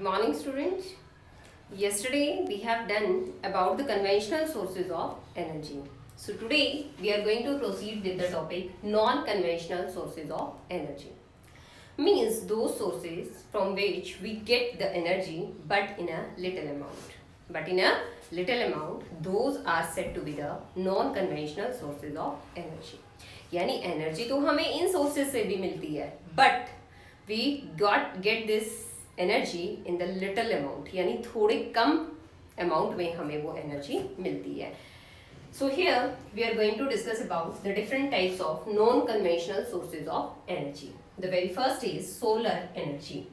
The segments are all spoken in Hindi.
Good morning, students. Yesterday we have done about the conventional sources of energy. So today we are going to proceed with the topic non-conventional sources of energy. Means those sources from which we get the energy but in a little amount. But in a little amount, those are said to be the non-conventional sources of energy. यानी एनर्जी तो हमें इन सोर्सेज से भी मिलती है but we get this energy in the little amount, यानी थोड़े कम अमाउंट में हमें वो एनर्जी मिलती है. So here we are going to discuss about the different types of non-conventional sources of energy. The very first is solar energy.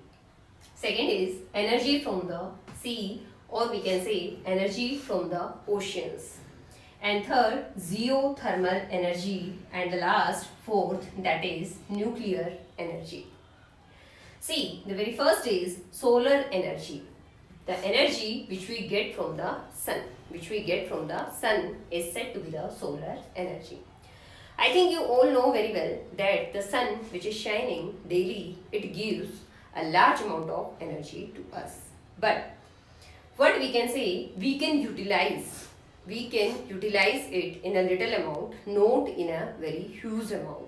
Second is energy from the sea, or we can say energy from the oceans. And third, geothermal energy. And the last, fourth, that is nuclear energy. See, the very first is solar energy. The energy which we get from the sun, is said to be the solar energy. I think you all know very well that the sun which is shining daily, it gives a large amount of energy to us. But what we can say, we can utilize it in a little amount, not in a very huge amount.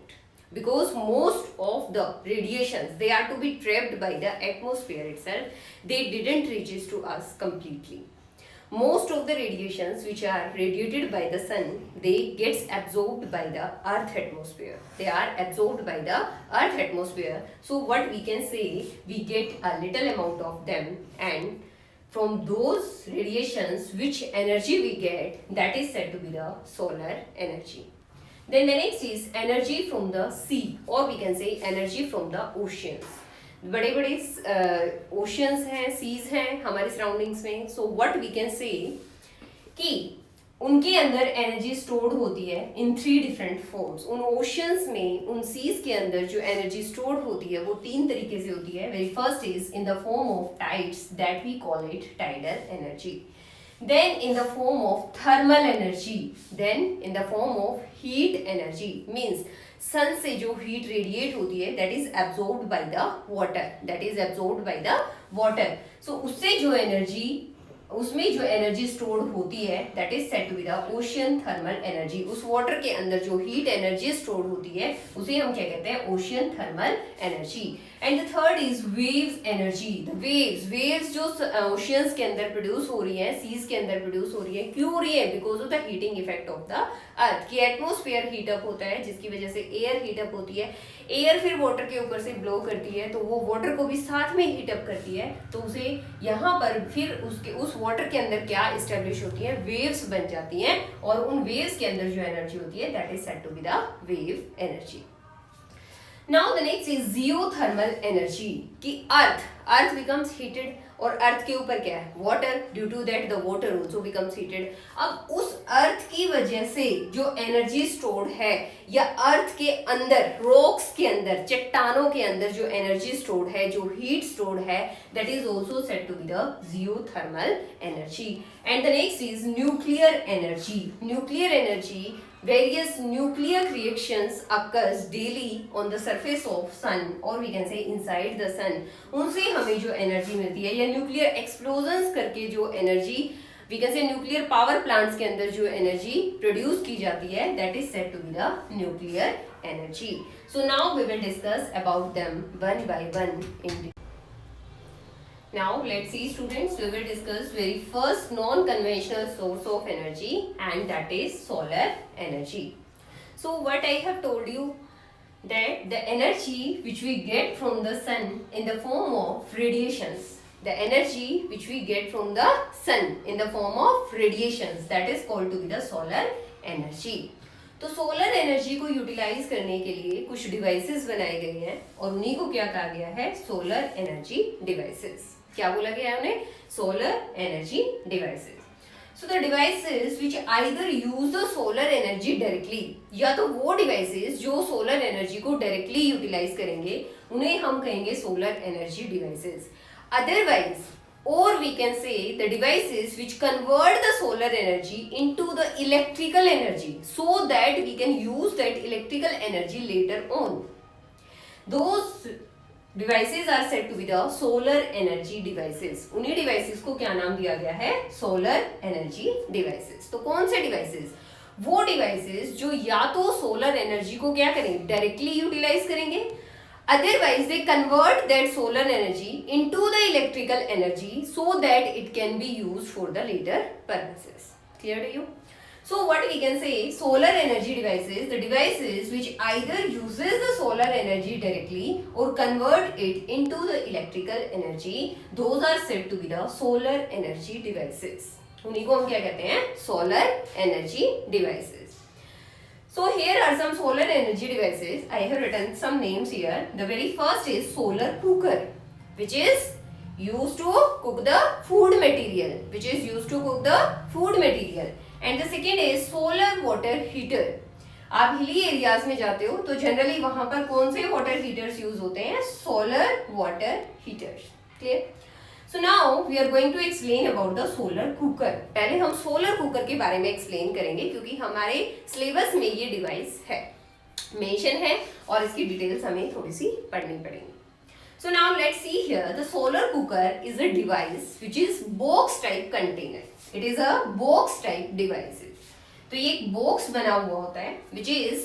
Because most of the radiations, they are to be trapped by the atmosphere itself. They didn't reach to us completely. Most of the radiations which are radiated by the sun, they gets absorbed by the earth atmosphere. They are absorbed by the earth atmosphere. So what we can say, we get a little amount of them, and from those radiations which energy we get, that is said to be the solar energy. Then the next is energy from the sea, or we can say energy from the oceans. बड़े बड़े ओशियंस हैं, सीज हैं हमारे सराउंडिंग्स में. सो व्हाट वी कैन से कि उनके अंदर एनर्जी स्टोर्ड होती है इन 3 डिफरेंट फॉर्म्स. उन ओशियंस में, उन सीज के अंदर जो एनर्जी स्टोर्ड होती है वो 3 तरीके से होती है. Very first is in the form of tides, that we call it tidal energy. Then in the form of thermal energy, then in the form of heat energy, means sun से जो heat radiate होती है, that is absorbed by the water. So उससे जो energy, उसमें जो एनर्जी स्टोर्ड होती है, that is said to be the ocean thermal energy. उस वाटर के अंदर जो हीट एनर्जी स्टोर्ड होती है उसे हम क्या कहते हैं, ocean thermal energy. And the third is waves energy. The waves जो ओशियंस के अंदर प्रोड्यूस हो रही है, सीज के अंदर प्रोड्यूस हो रही है, क्यों हो रही है? Because of the heating effect of the earth. की एटमोस्फेयर हीटअप होता है जिसकी वजह से एयर हीटअप होती है. एयर फिर वाटर के ऊपर से ब्लो करती है, तो वो वाटर को भी साथ में हीटअप करती है, तो उसे यहाँ पर फिर उस वाटर के अंदर क्या इस्टेब्लिश होती है, वेव्स बन जाती हैं, और उन वेव्स के अंदर जो एनर्जी होती है, that is said to be the wave energy. Now the next is geothermal energy. कि अर्थ बिकम्स हीटेड, और अर्थ के ऊपर क्या है, water. Due to that the water also becomes heated. अब उस अर्थ की वजह से जो एनर्जी स्टोर्ड है, या अर्थ के अंदर, रॉक्स के अंदर, चट्टानों के अंदर जो एनर्जी स्टोर्ड है, जो हीट स्टोर्ड है, that is also said to be the geothermal energy. And the next is nuclear energy. Various nuclear reactions occurs daily on the surface of sun, or we can say inside the sun. उनसे हमें जो एनर्जी मिलती है, या न्यूक्लियर एक्सप्लोजन्स करके जो energy, we can say nuclear power plants के अंदर जो एनर्जी प्रोड्यूस की जाती है, that is said to be the nuclear energy. So now we will discuss about them one by one in. Now let's see, students, we will discuss very first non-conventional source of energy, and that is solar energy. So what I have told you, that the energy which we get from the sun in the form of radiations, that is called to be the solar energy. तो सोलर एनर्जी को यूटिलाइज करने के लिए कुछ डिवाइसेस बनाए गए हैं, और उन्हीं को क्या कहा गया है, सोलर एनर्जी डिवाइसेस. क्या बोला गया है उन्हें, solar energy devices. So the devices which either use the solar energy directly, या तो वो डिवाइसेस जो सोलर एनर्जी को डायरेक्टली यूटिलाइज करेंगे, उन्हें हम कहेंगे solar energy devices. Otherwise, or we can say the devices which convert the solar energy into the electrical energy, so that we can use that electrical energy later on. Those devices are said to be the solar energy devices. उन्हीं डिवाइसेस को क्या नाम दिया गया है? Solar energy devices. तो कौन से डिवाइसेस? वो डिवाइसेस जो या तो सोलर एनर्जी को क्या करेंगे? डायरेक्टली यूटिलाइज करेंगे, otherwise they convert that solar energy into the electrical energy so that it can be used for the later purposes. Clear to you? So what we can say, solar energy devices, the devices which either uses the solar energy directly or convert it into the electrical energy, those are said to be the solar energy devices. उन्हीं को हम क्या कहते हैं? solar energy devices. So here are some solar energy devices. I have written some names here. The very first is solar cooker, which is used to cook the food material. And the second is solar water heater. आप हिली एरियाज में जाते हो तो जनरली वहां पर कौन से वाटर हीटर्स यूज होते हैं? Solar water heaters. Clear? So now we are going to explain about the solar cooker. पहले हम सोलर कुकर के बारे में एक्सप्लेन करेंगे क्योंकि हमारे सिलेबस में ये डिवाइस है, मेंशन है और इसकी डिटेल्स हमें थोड़ी सी पढ़नी पड़ेंगी. So now let's see here. The solar cooker is a device which is box type container. It is a box type device. तो ये एक बॉक्स बना हुआ होता है which is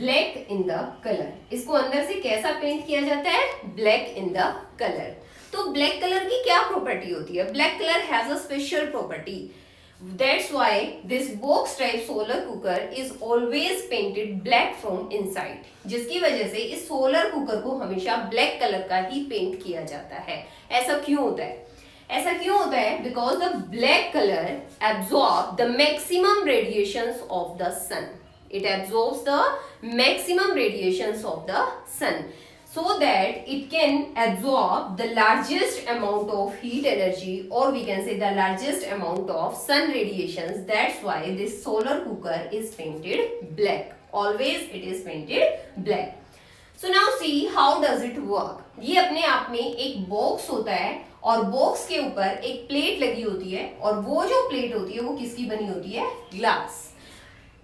black in the color. इसको अंदर से कैसा पेंट किया जाता है? Black in the color. तो ब्लैक कलर की क्या प्रॉपर्टी होती है? Black colour has a special property. That's why this box type solar cooker is always painted black from inside. जिसकी वजह से इस सोलर कुकर को हमेशा ब्लैक कलर का ही पेंट किया जाता है. ऐसा क्यों होता है? Because the black colour absorb the maximum radiations of the sun. It absorbs the maximum radiations of the sun, so that it can absorb the largest amount of heat energy, or we can say the largest amount of sun radiations. That's why this solar cooker is painted black. Always it is painted black. So now see how does it work. ये अपने आप में एक बॉक्स होता है और बॉक्स के ऊपर एक प्लेट लगी होती है और वो जो प्लेट होती है वो किसकी बनी होती है? Glass.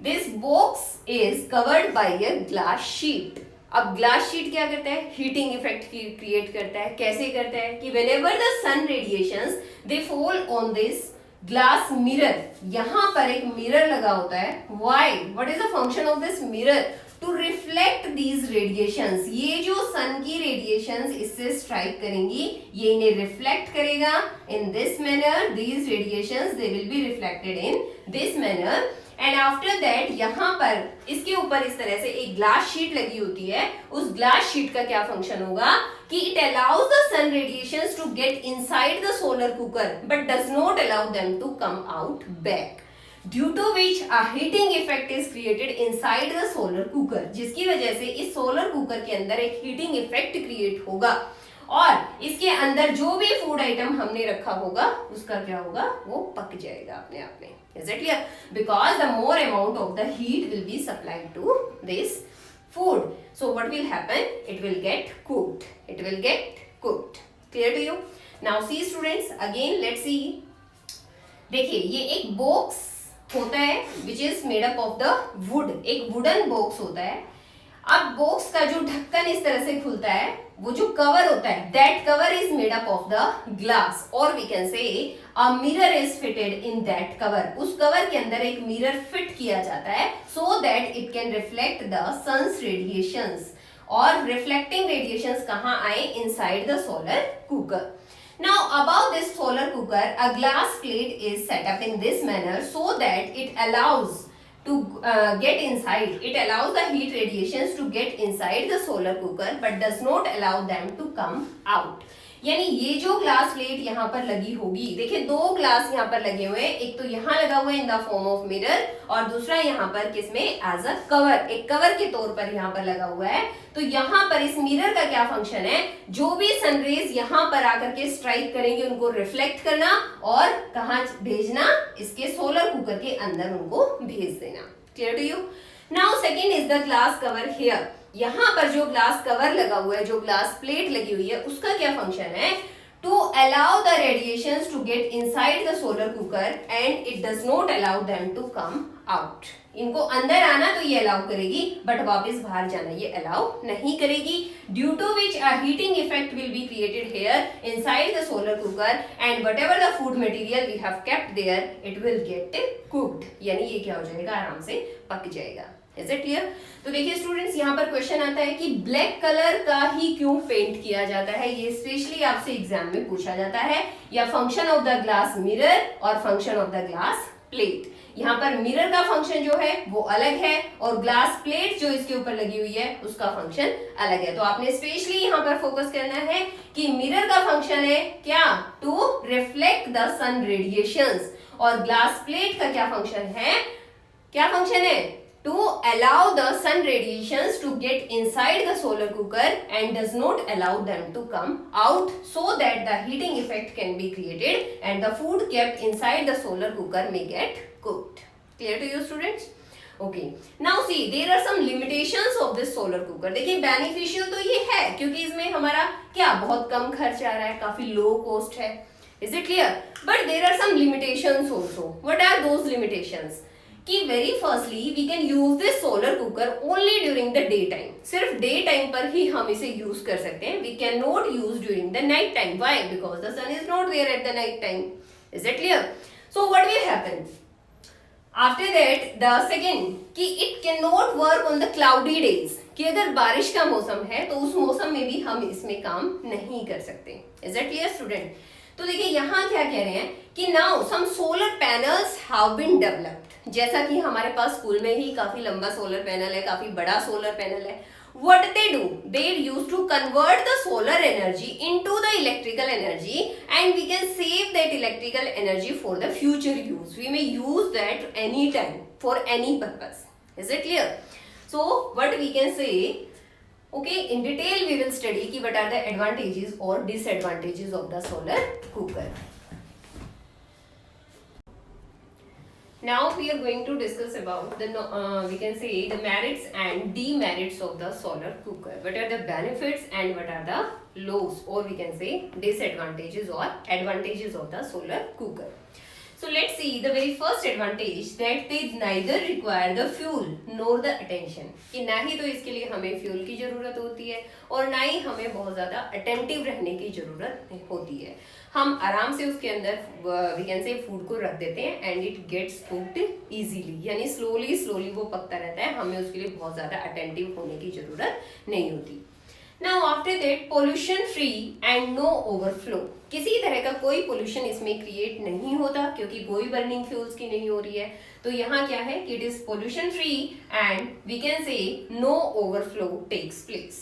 This box is covered by a glass sheet. अब ग्लास शीट क्या करता है? हीटिंग इफेक्ट क्रिएट करता है. कैसे करता है? कि whenever the sun radiations they fall on this glass mirror. यहाँ पर एक मिरर लगा होता है. Why? What is the function of this mirror? To reflect these radiations. ये जो सन की रेडिएशंस इससे स्ट्राइक करेंगी, ये इन्हें रिफ्लेक्ट करेगा. In this manner, these radiations they will be reflected in this manner. And after that यहाँ पर इसके ऊपर इस तरह से एक ग्लास शीट लगी होती है. उस ग्लास शीट का क्या फंक्शन होगा? कि it allows the sun radiations to get inside the solar cooker but does not allow them to come out back, due to which a heating effect is created inside the solar cooker. जिसकी वजह से इस सोलर कुकर के अंदर एक हीटिंग इफेक्ट क्रिएट होगा और इसके अंदर जो भी फूड आइटम हमने रखा होगा उसका क्या होगा? वो पक जाएगा अपने आप में. Is it clear? Because the more amount of the heat will be supplied to this food. So what will happen? It will get cooked. Clear to you? Now see students, again let's see. देखिए ये एक बॉक्स होता है which is made up of the wood. एक वुडन बॉक्स होता है. अब बॉक्स का जो ढक्कन इस तरह से खुलता है, वो जो कवर होता है, that cover is made up of the glass, और we can say a mirror is fitted in that cover. उस कवर के अंदर एक मिरर फिट किया जाता है so that it can reflect the sun's radiations. और रिफ्लेक्टिंग रेडिएशंस कहाँ आए? Inside the solar cooker. Now above this solar cooker, a glass plate is set up in this manner so that it allows to get inside. It allows the heat radiations to get inside the solar cooker but does not allow them to come out. यानी ये जो ग्लास प्लेट यहाँ पर लगी होगी, देखिए दो ग्लास यहाँ पर लगे हुए हैं. एक तो यहाँ लगा हुआ है इन द फॉर्म ऑफ मिरर और दूसरा यहाँ पर किसमें? एज अ कवर, एक कवर के तौर पर यहाँ पर लगा हुआ है. तो यहाँ पर इस मिरर का क्या फंक्शन है? जो भी सनरेज यहाँ पर आकर के स्ट्राइक करेंगे उनको रिफ्लेक्ट करना और कहाँ भेजना? इसके सोलर कुकर के अंदर उनको भेज देना. Clear to you? Now second is the glass cover here. यहाँ पर जो ग्लास कवर लगा हुआ है, जो ग्लास प्लेट लगी हुई है, उसका क्या फंक्शन है? To allow the radiations to get inside the solar cooker and it does not allow them to come out. इनको अंदर आना तो ये अलाउ करेगी, बट वापस बाहर जाना ये अलाउ नहीं करेगी. Due to which a heating effect will be created here inside the solar cooker and whatever the food material we have kept there it will get cooked. यानी ये क्या हो जाएगा, आराम से पक जाएगा. Is it clear? तो देखिए स्टूडेंट्स, यहाँ पर क्वेश्चन आता है कि ब्लैक कलर का ही क्यों पेंट किया जाता है. ये स्पेशली आपसे एग्जाम में पूछा जाता है. या function of the glass mirror और function of the glass plate. यहाँ पर मिरर का फंक्शन जो है वो अलग है और ग्लास प्लेट जो इसके ऊपर लगी हुई है उसका फंक्शन अलग है. तो आपने स्पेशली यहाँ पर फोकस करना है कि मिरर का फंक्शन है क्या, to reflect the sun radiations, और ग्लास प्लेट का क्या फंक्शन है, क्या फंक्शन है, to allow the sun radiations to get inside the solar cooker and does not allow them to come out, so that the heating effect can be created and the food kept inside the solar cooker may get cooked. Clear to you students? Okay. Now see, there are some limitations of this solar cooker. देखिए beneficial तो ये है क्योंकि इसमें हमारा क्या बहुत कम खर्च आ रहा है, काफी लो कॉस्ट है. Is it clear? But there are some limitations also. What are those limitations? कि very firstly we can use this solar cooker only during the day time. सिर्फ डे टाइम पर ही हम इसे यूज कर सकते हैं. We can not use during the night time. Why? Because the sun is not there at the night time. Is it clear? So what will happen after that, the second, कि it can not work on the cloudy days. कि अगर बारिश का मौसम है तो उस मौसम में भी हम इसमें काम नहीं कर सकते. Is it clear student? तो देखिए यहाँ क्या कह रहे हैं कि now some solar panels have been developed. जैसा कि हमारे पास स्कूल में ही काफी लंबा सोलर पैनल है, काफी बड़ा सोलर पैनल है. What they do? They used to convert the solar energy into the electrical energy and we can save that electrical energy for the future use. We may use that anytime for any purpose. Is it clear? So what we can say, okay, in detail we will study ki what are the advantages or disadvantages of the solar cooker. Now we are going to discuss about the we can say the merits and demerits of the solar cooker. What are the benefits and what are the loss, or we can say disadvantages or advantages of the solar cooker. So let's see the very first advantage, that they neither require the fuel nor the attention. कि ना ही तो इसके लिए हमें फ्यूल की जरूरत होती है और ना ही हमें बहुत ज्यादा अटेंटिव रहने की जरूरत होती है. हम आराम से उसके अंदर वी कैन से फूड को रख देते हैं and it gets cooked easily. यानी स्लोली वो पकता रहता है. हमें उसके लिए बहुत ज्यादा अटेंटिव होने की जरूरत नहीं होती. Now after that, pollution free and no overflow. किसी तरह का कोई पोल्यूशन इसमें क्रिएट नहीं होता क्योंकि कोई बर्निंग फ्यूल्स की नहीं हो रही है. तो यहाँ क्या है कि it is pollution free and we can say no overflow takes place.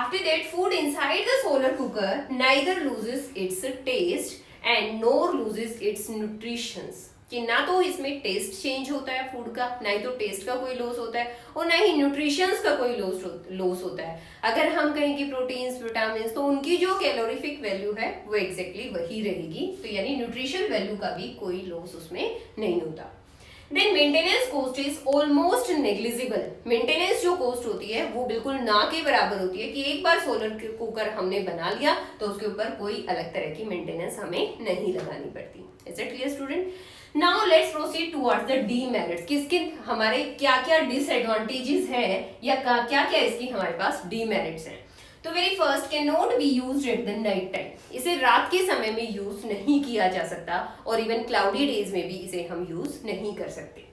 After that, food inside the solar cooker neither loses its taste and nor loses its nutrition. कि ना तो इसमें टेस्ट चेंज होता है फूड का, ना ही तो टेस्ट का कोई लॉस होता है और ना ही न्यूट्रिशंस का कोई लॉस होता है. अगर हम कहें कि प्रोटीन्स विटामिन तो उनकी जो कैलोरीफिक वैल्यू है वो एग्जैक्टली वही रहेगी. तो यानी न्यूट्रिशन वैल्यू का भी कोई लॉस उसमें नहीं होता. Then maintenance cost is almost negligible. Maintenance जो कॉस्ट होती है वो बिल्कुल ना के बराबर होती है. कि एक बार सोलर कुकर हमने बना लिया तो उसके ऊपर कोई अलग तरह की मेंटेनेंस हमें नहीं लगानी पड़ती. Is it clear student? Now let's proceed towards the demerits. किसके हमारे क्या क्या डिसएडवांटेजेस हैं या क्या क्या इसकी हमारे पास डीमेरिट्स हैं. तो very first, can not be used eight the night time. इसे रात के समय में यूज नहीं किया जा सकता और इवन क्लाउडी डेज में भी इसे हम यूज नहीं कर सकते.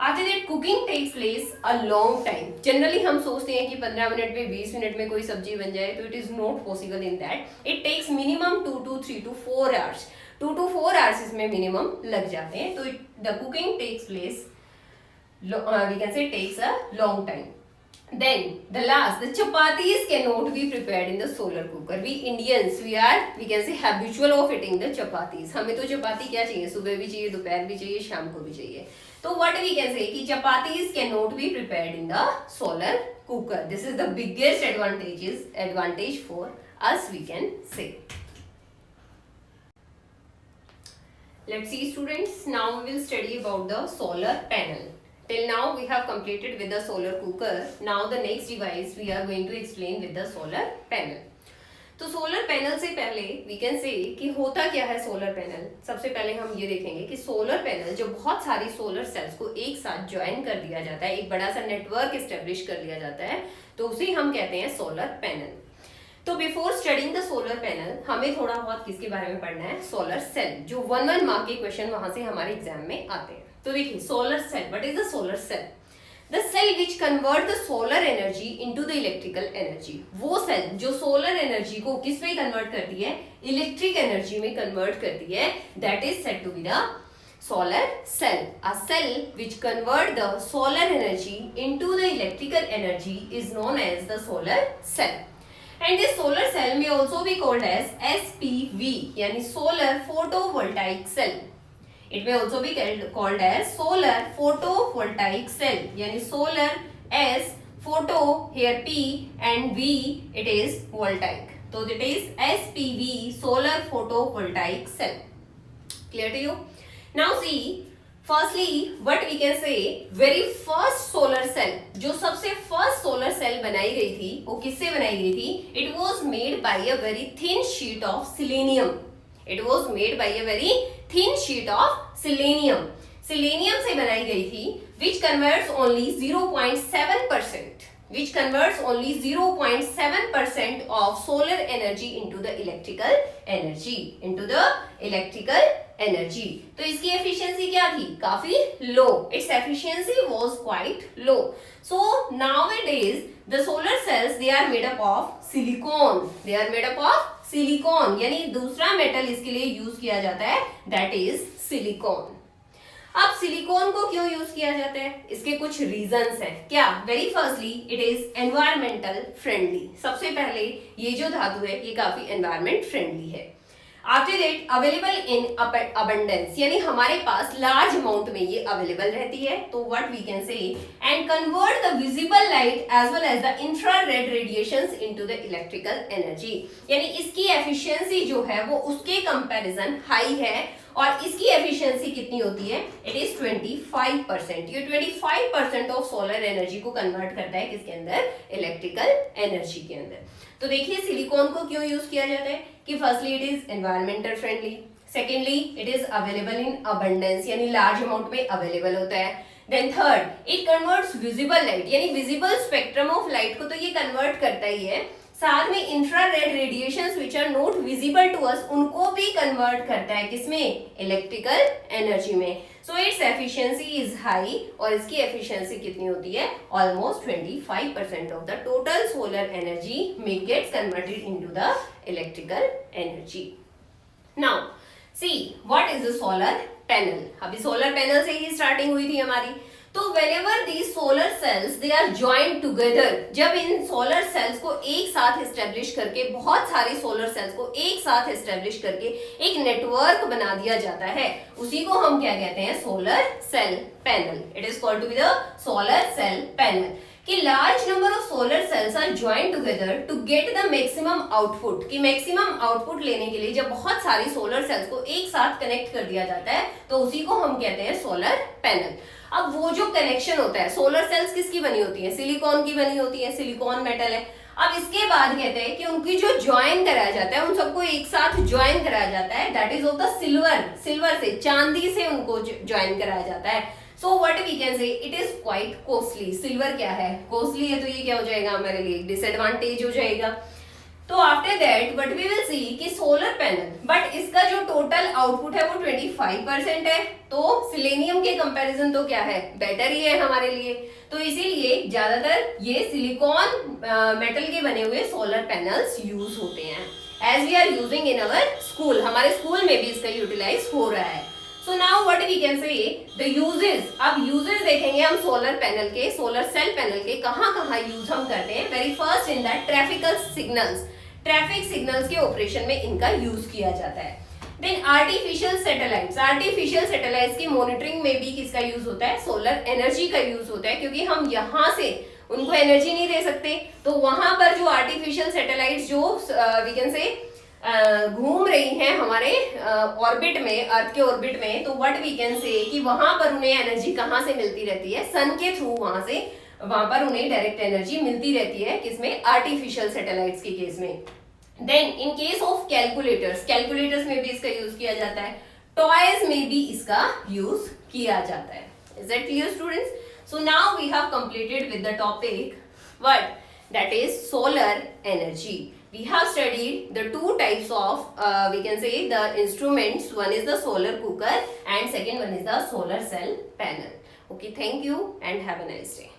After that, cooking takes place a long time. Generally हम सोचते हैं कि 15 मिनट में 20 मिनट में कोई सब्जी बन जाए, तो it is not possible in that. It takes minimum 2 to 3 to 4 hours. 2 to 4 hours इसमें मिनिमम लग जाते हैं. तो the cooking takes place we can say takes a long time. Then the last, the chapatis cannot be prepared in the solar cooker. We Indians, we can say habitual of eating the chapatis. हमें तो चपाती क्या चाहिए, सुबह भी चाहिए, दोपहर भी चाहिए, शाम को भी चाहिए. तो what we can say कि chapatis cannot be prepared in the solar cooker. This is the biggest advantage for us, we can say. Let's see students. Now we will study about the solar panel. Till now we have completed with the solar cooker. Now the next device we are going to explain with the solar panel. तो सोलर पैनल से पहले वी कैन से कि होता क्या है सोलर पैनल। सबसे पहले हम ये देखेंगे कि सोलर पैनल जो बहुत सारी सोलर सेल्स को एक साथ ज्वाइन कर दिया जाता है, एक बड़ा सा नेटवर्क एस्टेब्लिश कर लिया जाता है, तो उसे हम कहते हैं सोलर पैनल। तो before studying the solar panel हमें थोड़ा बहुत किसके बारे में पढ़ना है, सोलर सेल, जो 1 मार्क के क्वेश्चन वहां से हमारे एग्जाम में आते हैं। तो देखिए solar cell, what is the solar cell? The cell which convert the solar energy into the electrical energy। वो सेल जो सोलर एनर्जी को किस में कन्वर्ट करती है, इलेक्ट्रिक एनर्जी में कन्वर्ट करती है, that is said to be the solar cell। A cell which convert the solar energy into the electrical energy is known as the solar cell। And this solar cell may also be called as SPV, यानी solar photovoltaic cell। It may also be called as solar photovoltaic cell, यानी solar S, photo here P and V it is voltaic, so it is SPV, solar photovoltaic cell। Clear to you? Now see, firstly what we can say, very first solar cell, जो सबसे first solar cell बनाई गई थी वो किससे बनाई गई थी? It was made by a very thin sheet of selenium। It was made by a very thin sheet of selenium। selenium से बनाई गई थी, which converts only 0.7%, which converts only 0.7% of solar energy into the electrical energy, into the electrical energy। तो इसकी efficiency क्या थी? काफी low, its efficiency was quite low। So nowadays the solar cells they are made up of silicon, they are made up of silicon, यानी दूसरा मेटल इसके लिए यूज किया जाता है, दैट इज सिलिकॉन। अब सिलिकॉन को क्यों यूज किया जाता है, इसके कुछ रीजंस हैं। क्या? Very firstly it is environmental friendly. सबसे पहले ये जो धातु है ये काफी एनवायरमेंट फ्रेंडली है। After that available in abundance, यानी हमारे पास लार्ज अमाउंट में ये अवेलेबल रहती है, तो what we can say, and convert the visible light as well as the infrared radiations into the electrical energy, यानी इसकी एफिशिएंसी जो है वो उसके कंपैरिजन हाई है। और इसकी एफिशिएंसी कितनी होती है? It is 25%। ये 25% ऑफ सोलर एनर्जी को कन्वर्ट करता है किसके अंदर? इलेक्ट्रिकल एनर्जी के अंदर। तो देखिए सिलिकॉन को क्यों यूज किया जाता है कि firstly it is environmental friendly, secondly it is available in abundance, यानी लार्ज अमाउंट में अवेलेबल होता है। Then third it converts visible light, यानी विजिबल स्पेक्ट्रम ऑफ लाइट को तो ये कन्वर्ट करता ही है, साथ में infrared radiations which are not visible to us उनको भी कन्वर्ट करता है किसमें? इलेक्ट्रिकल एनर्जी में। So its efficiency is high, और इसकी एफिशिएंसी कितनी होती है? Almost 25% of the total solar energy में gets converted into the electrical energy. Now see what is the solar panel. अभी सोलर पैनल से ही स्टार्टिंग हुई थी हमारी। तो whenever these solar cells they are joined together, जब इन सोलर सेल्स को एक साथ एस्टेब्लिश करके, बहुत सारी सोलर सेल्स को एक साथ एस्टेब्लिश करके एक नेटवर्क बना दिया जाता है, उसी को हम क्या कहते हैं? Solar cell panel. It is called to be the solar cell panel. कि large number of solar cells are join together to get the maximum output, कि मैक्सिमम आउटपुट लेने के लिए जब बहुत सारी सोलर सेल्स को एक साथ कनेक्ट कर दिया जाता है तो उसी को हम कहते हैं सोलर पैनल। अब वो जो कनेक्शन होता है, सोलर सेल्स किसकी बनी होती है? सिलिकॉन की बनी होती है, सिलिकॉन मेटल है। अब इसके बाद कहते हैं कि उनकी जो ज्वाइन कराया जाता है, उन सबको एक साथ ज्वाइन कराया जाता है, that is of the silver, silver से, चांदी से उनको ज्वाइन कराया जाता है। So what we can say, it is quite costly. Silver क्या है? कॉस्टली है, तो ये क्या हो जाएगा हमारे लिए? डिसएडवांटेज हो जाएगा। तो after that but we will see कि सोलर पैनल, बट इसका जो टोटल आउटपुट है वो 25% है, तो सिलेनियम के कंपैरिजन तो क्या है? बेटर ही है हमारे लिए। तो इसीलिए ज्यादातर ये सिलिकॉन मेटल के बने हुए सोलर पैनल्स यूज होते हैं, as we are using in our school. हमारे स्कूल में भी इसका यूटिलाइज हो रहा है। So now what we can say the uses. अब यूजेस देखेंगे हम सोलर पैनल के, सोलर सेल पैनल के कहाँ कहाँ यूज हम करते हैं। Very first in the traffical signals, traffic signals के ऑपरेशन में इनका यूज किया जाता है। Then artificial satellites, artificial satellites की मॉनिटरिंग में भी किसका यूज होता है? सोलर एनर्जी का यूज होता है, क्योंकि हम यहाँ से उनको एनर्जी नहीं दे सकते, तो वहां पर जो आर्टिफिशियल सैटेलाइट्स जो वी कैन से घूम रही हैं हमारे ऑर्बिट में, अर्थ के ऑर्बिट में, तो व्हाट वी कैन से कि वहां पर उन्हें एनर्जी कहाँ से मिलती रहती है? सन के थ्रू वहां पर उन्हें डायरेक्ट एनर्जी मिलती रहती है। किसमें? आर्टिफिशियल सैटेलाइट्स के केस में। Then in case of calculators में भी इसका यूज किया जाता है, टॉयज में भी इसका यूज किया जाता है. Is that clear, students? So now we have completed with the topic what? That is solar energy. We have studied the two types of we can say the instruments. One is the solar cooker and second one is the solar cell panel. Okay, thank you and have a nice day.